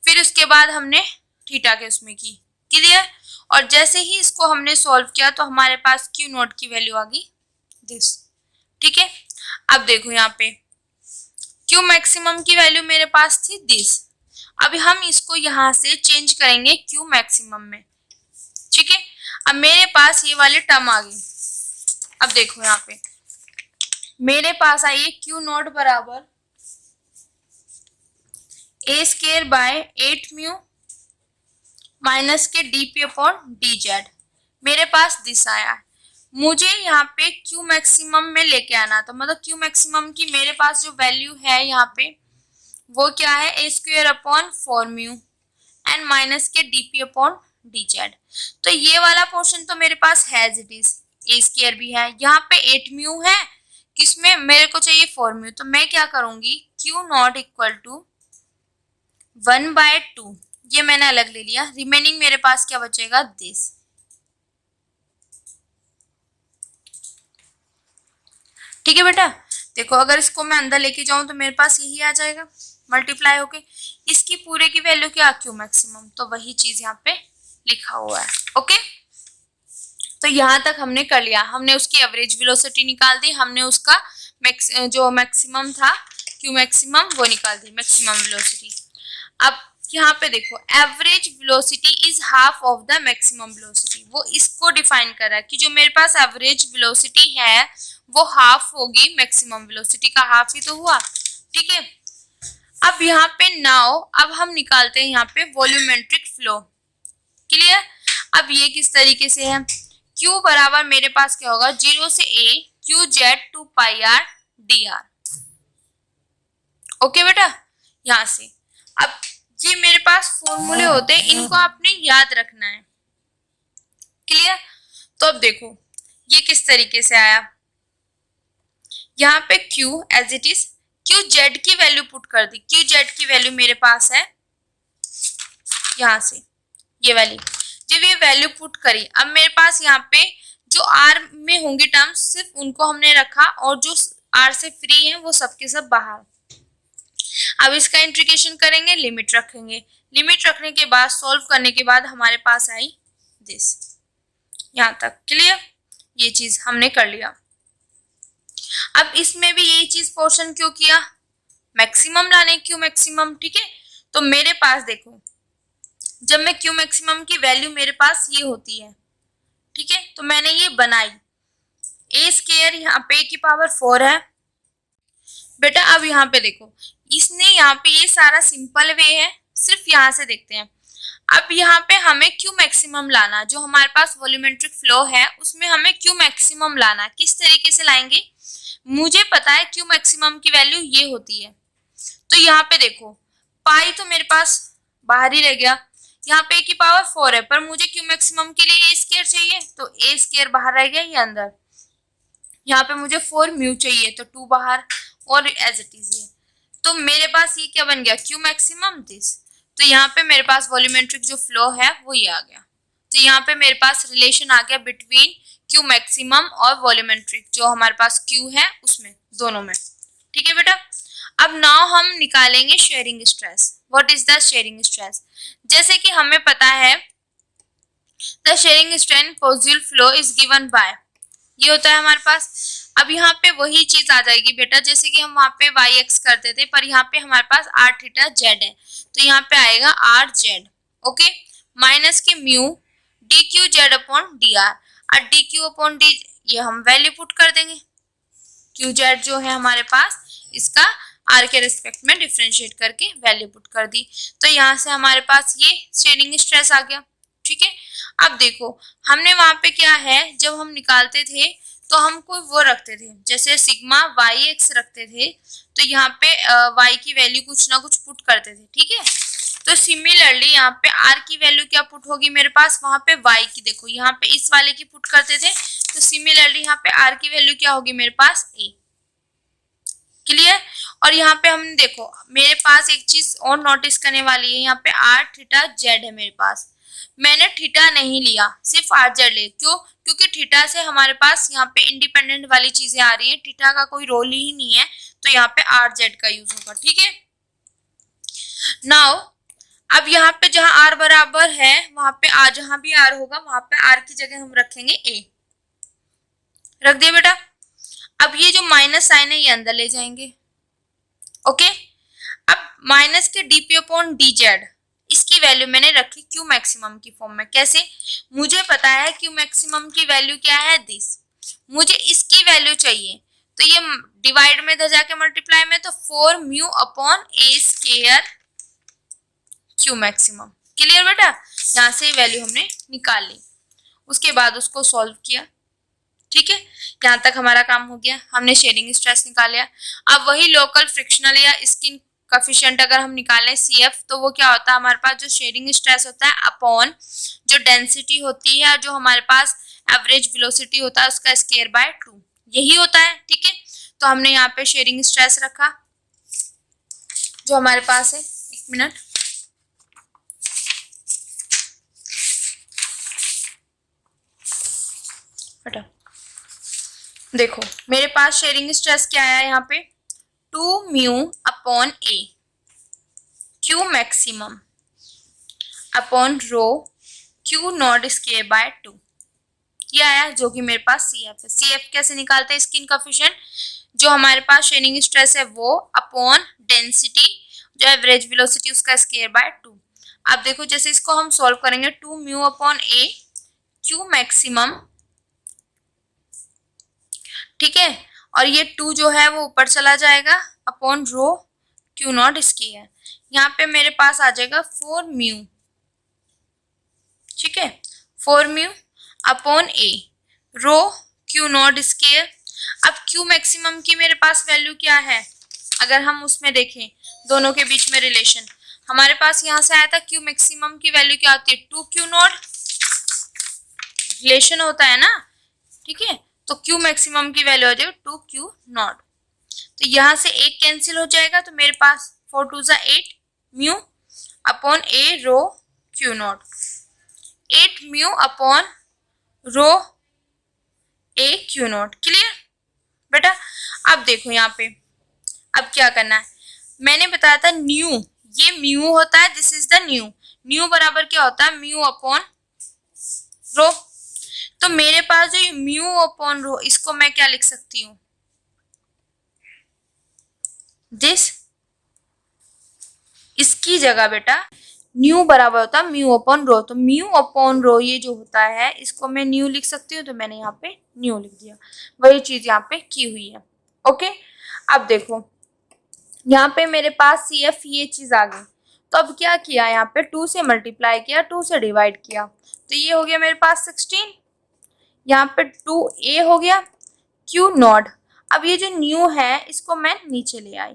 फिर उसके बाद हमने थीटा के उसमें की। क्लियर, और जैसे ही इसको हमने सॉल्व किया तो हमारे पास क्यू नॉट की वैल्यू आ गई दिस। ठीक है, अब देखो यहाँ पे क्यू मैक्सिमम की वैल्यू मेरे पास थी दिस, अभी हम इसको यहाँ से चेंज करेंगे क्यू मैक्सिमम में। ठीक है, अब मेरे पास ये वाली टर्म आ गई। अब देखो यहाँ पे मेरे पास आई है क्यू नॉट बराबर ए स्क्वायर बाय 8 म्यू माइनस के D P upon D Z, मेरे पास दिस आया है। मुझे यहाँ पे क्यू मैक्सिमम में लेके आना, तो मतलब क्यू मैक्सिमम की मेरे पास जो वैल्यू है यहाँ पे वो क्या है A square upon 4 mu and minus के D P upon D Z. तो ये वाला पोर्शन तो मेरे पास है as it is, A square भी है, यहाँ पे 8 म्यू है, किसमें मेरे को चाहिए 4 म्यू, तो मैं क्या करूंगी क्यू नॉट इक्वल टू 1/2, ये मैंने अलग ले लिया, रिमेनिंग मेरे पास क्या बचेगा दिस। ठीक है बेटा, देखो अगर इसको मैं अंदर लेके जाऊं तो मेरे पास यही आ जाएगा मल्टीप्लाई होके, इसकी पूरे की वैल्यू क्या क्यू मैक्सिमम, तो वही चीज यहाँ पे लिखा हुआ है। ओके, तो यहाँ तक हमने कर लिया, हमने उसकी एवरेज वेलोसिटी निकाल दी, हमने उसका जो मैक्सिमम था क्यू मैक्सिमम वो निकाल दी, मैक्सिमम वेलोसिटी। अब यहाँ पे देखो average velocity is half of the maximum velocity, वो इसको डिफाइन कर रहा है कि जो मेरे पास एवरेज वेलोसिटी है वो हाफ होगी मैक्सिमम वेलोसिटी का, हाफ ही तो हुआ, ठीक है। अब यहाँ पे नाउ अब हम निकालते हैं यहाँ पे वॉल्यूमेट्रिक फ्लो, क्लियर। अब ये किस तरीके से है, Q बराबर मेरे पास क्या होगा, 0 से A Q Z 2 pi R D R. Okay बेटा, यहाँ से अब ये मेरे पास फॉर्मूले होते हैं, इनको आपने याद रखना है, क्लियर। तो अब देखो ये किस तरीके से आया, यहाँ पे Q as it is, Q z की वैल्यू पुट कर दी, Q जेड की वैल्यू मेरे पास है यहाँ से ये वाली, जब ये वैल्यू पुट करी, अब मेरे पास यहाँ पे जो R में होंगी टर्म्स सिर्फ उनको हमने रखा, और जो R से फ्री है वो सबके सब बाहर। अब इसका इंटीग्रेशन करेंगे, लिमिट रखेंगे, लिमिट रखने के बाद सॉल्व करने के बाद हमारे पास आई दिस, यहाँ तक, क्लियर। ये चीज हमने कर लिया। अब इसमें भी यही चीज पोर्शन क्यों किया, मैक्सिमम लाने, क्यों मैक्सिमम, ठीक है। तो मेरे पास देखो जब मैं क्यू मैक्सिमम की वैल्यू मेरे पास ये होती है, ठीक है, तो मैंने ये बनाई, ए स्क्वायर यहाँ पे की पावर 4 है बेटा। अब यहाँ पे देखो इसने यहाँ पे ये सारा सिंपल वे है, सिर्फ यहाँ से देखते हैं। अब यहाँ पे हमें क्यू मैक्सिमम लाना, जो हमारे पास वॉल्यूमेट्रिक फ्लो है उसमें हमें क्यू मैक्सिमम लाना, किस तरीके से लाएंगे, मुझे पता है क्यू मैक्सिमम की वैल्यू ये होती है, तो यहाँ पे देखो पाई तो मेरे पास बाहर ही रह गया, यहाँ पे की पावर 4 है, पर मुझे क्यू मैक्सिमम के लिए ए स्क्वायर चाहिए, तो ए स्क्वायर बाहर रह गया, ये अंदर, यहाँ पे मुझे 4 म्यू चाहिए तो 2 बाहर, और एज इट इज ये, तो मेरे पास ये क्या बन गया, क्यू मैक्सिमम दिस। तो यहाँ पे मेरे पास वॉल्यूमेट्रिक जो फ्लो है वो ये आ गया, तो यहाँ पे मेरे पास रिलेशन आ गया बिटवीन क्यू मैक्सिमम और वॉल्यूमेट्रिक, जो हमारे पास क्यू है उसमें, दोनों में, ठीक है बेटा। अब नाउ हम निकालेंगे sharing stress. What is the sharing stress, जैसे कि हमें पता है the sharing strength positive flow is given by, ये होता है हमारे पास। अब यहाँ पे वही चीज आ जाएगी बेटा, जैसे कि हम वहाँ पे वाई एक्स करते थे, पर यहाँ पे हमारे पास आर थीटा जेड है, तो यहाँ पे आएगा आर जेड, ओके, माइनस के mu D q z upon d are, और डी क्यू अपॉन डी ये हम वैल्यू पुट कर देंगे, क्यू जेड जो है हमारे पास इसका आर के रिस्पेक्ट में डिफरेंशिएट करके वैल्यू पुट कर दी, तो यहाँ से हमारे पास ये शेयरिंग स्ट्रेस आ गया, ठीक है। अब देखो हमने वहां पे क्या है, जब हम निकालते थे तो हम कोई वो रखते थे, जैसे सिग्मा वाई एक्स रखते थे, तो यहाँ पे वाई की वैल्यू कुछ ना कुछ पुट करते थे, ठीक है। तो सिमिलरली यहाँ पे आर की वैल्यू क्या पुट होगी मेरे पास, वहां पे वाई की, देखो यहाँ पे इस वाले की पुट करते थे, तो सिमिलरली यहाँ पे आर की वैल्यू क्या होगी मेरे पास, ए, क्लियर। और यहाँ पे हम देखो मेरे पास एक चीज और नोटिस करने वाली है, यहाँ पे आर थीटा जेड है मेरे पास, मैंने थीटा नहीं लिया, सिर्फ आर जेड ले, क्यों, क्योंकि थीटा से हमारे पास यहाँ पे इंडिपेंडेंट वाली चीजें आ रही है, थीटा का कोई रोल ही नहीं है, तो यहाँ पे आर जेड का यूज होगा, ठीक है। नाउ अब यहाँ पे जहां आर बराबर है वहां पे आर, जहां भी आर होगा वहां पे आर की जगह हम रखेंगे ए, रख दिया बेटा। अब ये जो माइनस साइन है ये अंदर ले जाएंगे, ओके। अब माइनस के D P upon D Z, इसकी वैल्यू मैंने रखी क्यू मैक्सिमम की फॉर्म में, कैसे, मुझे पता है क्यू मैक्सिमम की वैल्यू क्या है दिस, मुझे इसकी वैल्यू चाहिए, तो ये डिवाइड में इधर जाके मल्टीप्लाई में, तो 4 म्यू अपॉन ए स्क्वायर क्यू मैक्सिमम, क्लियर बेटा। यहाँ से वैल्यू हमने निकाल ली, उसके बाद उसको सॉल्व किया, ठीक है, यहाँ तक हमारा काम हो गया, हमने शेयरिंग स्ट्रेस निकाल लिया। अब वही लोकल फ्रिक्शनल या स्किन कोफिशिएंट अगर हम निकालें CF, तो वो क्या होता है हमारे पास, जो शेयरिंग स्ट्रेस होता है अपॉन जो डेंसिटी होती है, जो हमारे पास एवरेज वेलोसिटी होता है उसका स्क्वायर बाय 2, यही होता है, ठीक है। तो हमने यहाँ पे शेयरिंग स्ट्रेस रखा जो हमारे पास है, एक मिनट, बेटा देखो मेरे पास शेयरिंग स्ट्रेस क्या आया यहाँ पे, 2 mu upon A Q maximum upon rho q nought square by 2, ये आया, जो कि मेरे पास CF है। CF कैसे निकालते हैं, स्किन कोफिशिएंट, जो हमारे पास शेयरिंग स्ट्रेस है वो अपॉन डेंसिटी जो एवरेज वेलोसिटी उसका स्क्वायर बाय 2। अब देखो जैसे इसको हम सॉल्व करेंगे, 2 म्यू अपॉन ए क्यू मैक्सिमम, ठीक है, और ये 2 जो है वो ऊपर चला जाएगा upon rho q nought square. यहाँ पे मेरे पास आ जाएगा 4 म्यू, ठीक है, 4 mu upon a rho q nought square. अब क्यू मैक्सिमम की मेरे पास वैल्यू क्या है, अगर हम उसमें देखें दोनों के बीच में रिलेशन, हमारे पास यहाँ से आया था क्यू मैक्सिमम की वैल्यू क्या होती है 2 क्यू नॉट, रिलेशन होता है ना, ठीक है, तो क्यू मैक्सिमम की वैल्यू हो जाएगी 2 क्यू नॉट। तो यहाँ से एक कैंसिल हो जाएगा तो मेरे पास 4 2 जा 8 mu upon a rho q nought, 8 mu upon rho a q nought. Clear बेटा? अब देखो यहाँ पे अब क्या करना है, मैंने बताया था न्यू, ये म्यू होता है, this is the new, new बराबर क्या होता है म्यू अपॉन रो। तो मेरे पास जो म्यू अपॉन रो, इसको मैं क्या लिख सकती हूँ, दिस, इसकी जगह बेटा न्यू बराबर होता है म्यू अपॉन रो, तो म्यू अपॉन रो ये जो होता है इसको मैं न्यू लिख सकती हूँ, तो मैंने यहाँ पे न्यू लिख दिया, वही चीज यहाँ पे की हुई है। ओके, अब देखो यहाँ पे मेरे पास सी एफ ये चीज आ गई, तो अब क्या किया, यहाँ पे 2 से मल्टीप्लाई किया, 2 से डिवाइड किया, तो ये हो गया मेरे पास 16, यहाँ पे 2a हो गया क्यू नॉट। अब ये जो न्यू है इसको मैं नीचे ले आई,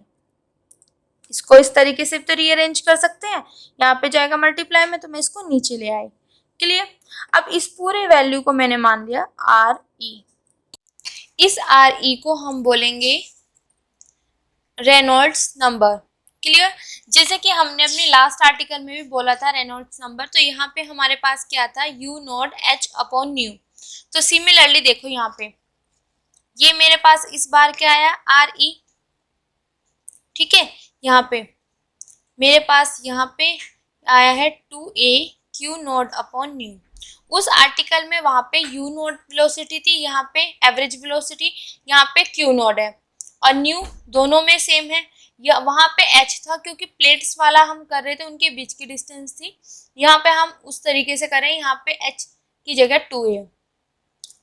इसको इस तरीके से तो रीअरेंज कर सकते हैं, यहाँ पे जाएगा मल्टीप्लाई में तो मैं इसको नीचे ले आई। क्लियर? अब इस पूरे वैल्यू को मैंने मान लिया आर ई, इस आर ई को हम बोलेंगे रेनॉल्ड्स नंबर। क्लियर? जैसे कि हमने अपने लास्ट आर्टिकल में भी बोला था रेनॉल्ड्स नंबर, तो यहाँ पे हमारे पास क्या था you not H upon new. तो सिमिलरली देखो यहाँ पे ये मेरे पास इस बार क्या आया आर ई, ठीक है, यहाँ पे मेरे पास यहाँ पे आया है 2a Q not upon new. उस आर्टिकल में वहाँ पे यू नॉट वेलोसिटी थी, यहाँ पे एवरेज वेलोसिटी, यहाँ पे क्यू नॉट है, और न्यू दोनों में सेम है। या वहाँ पे एच था क्योंकि प्लेट्स वाला हम कर रहे थे, उनके बीच की डिस्टेंस थी, यहाँ पे हम उस तरीके से कर रहे हैं, यहाँ पे एच की जगह 2a है।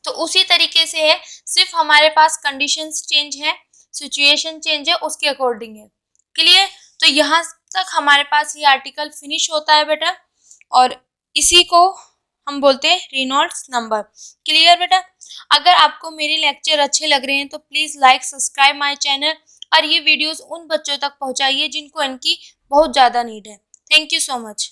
तो उसी तरीके से है, सिर्फ हमारे पास कंडीशंस चेंज है, सिचुएशन चेंज है, उसके अकॉर्डिंग है। क्लियर? तो यहाँ तक हमारे पास ये आर्टिकल फिनिश होता है बेटा, और इसी को हम बोलते हैं रेनॉल्ड्स नंबर। क्लियर बेटा? अगर आपको मेरे लेक्चर अच्छे लग रहे हैं तो please like subscribe my channel, और ये वीडियोस उन बच्चों तक पहुँचाइए जिनको इनकी बहुत ज़्यादा नीड है। Thank you so much.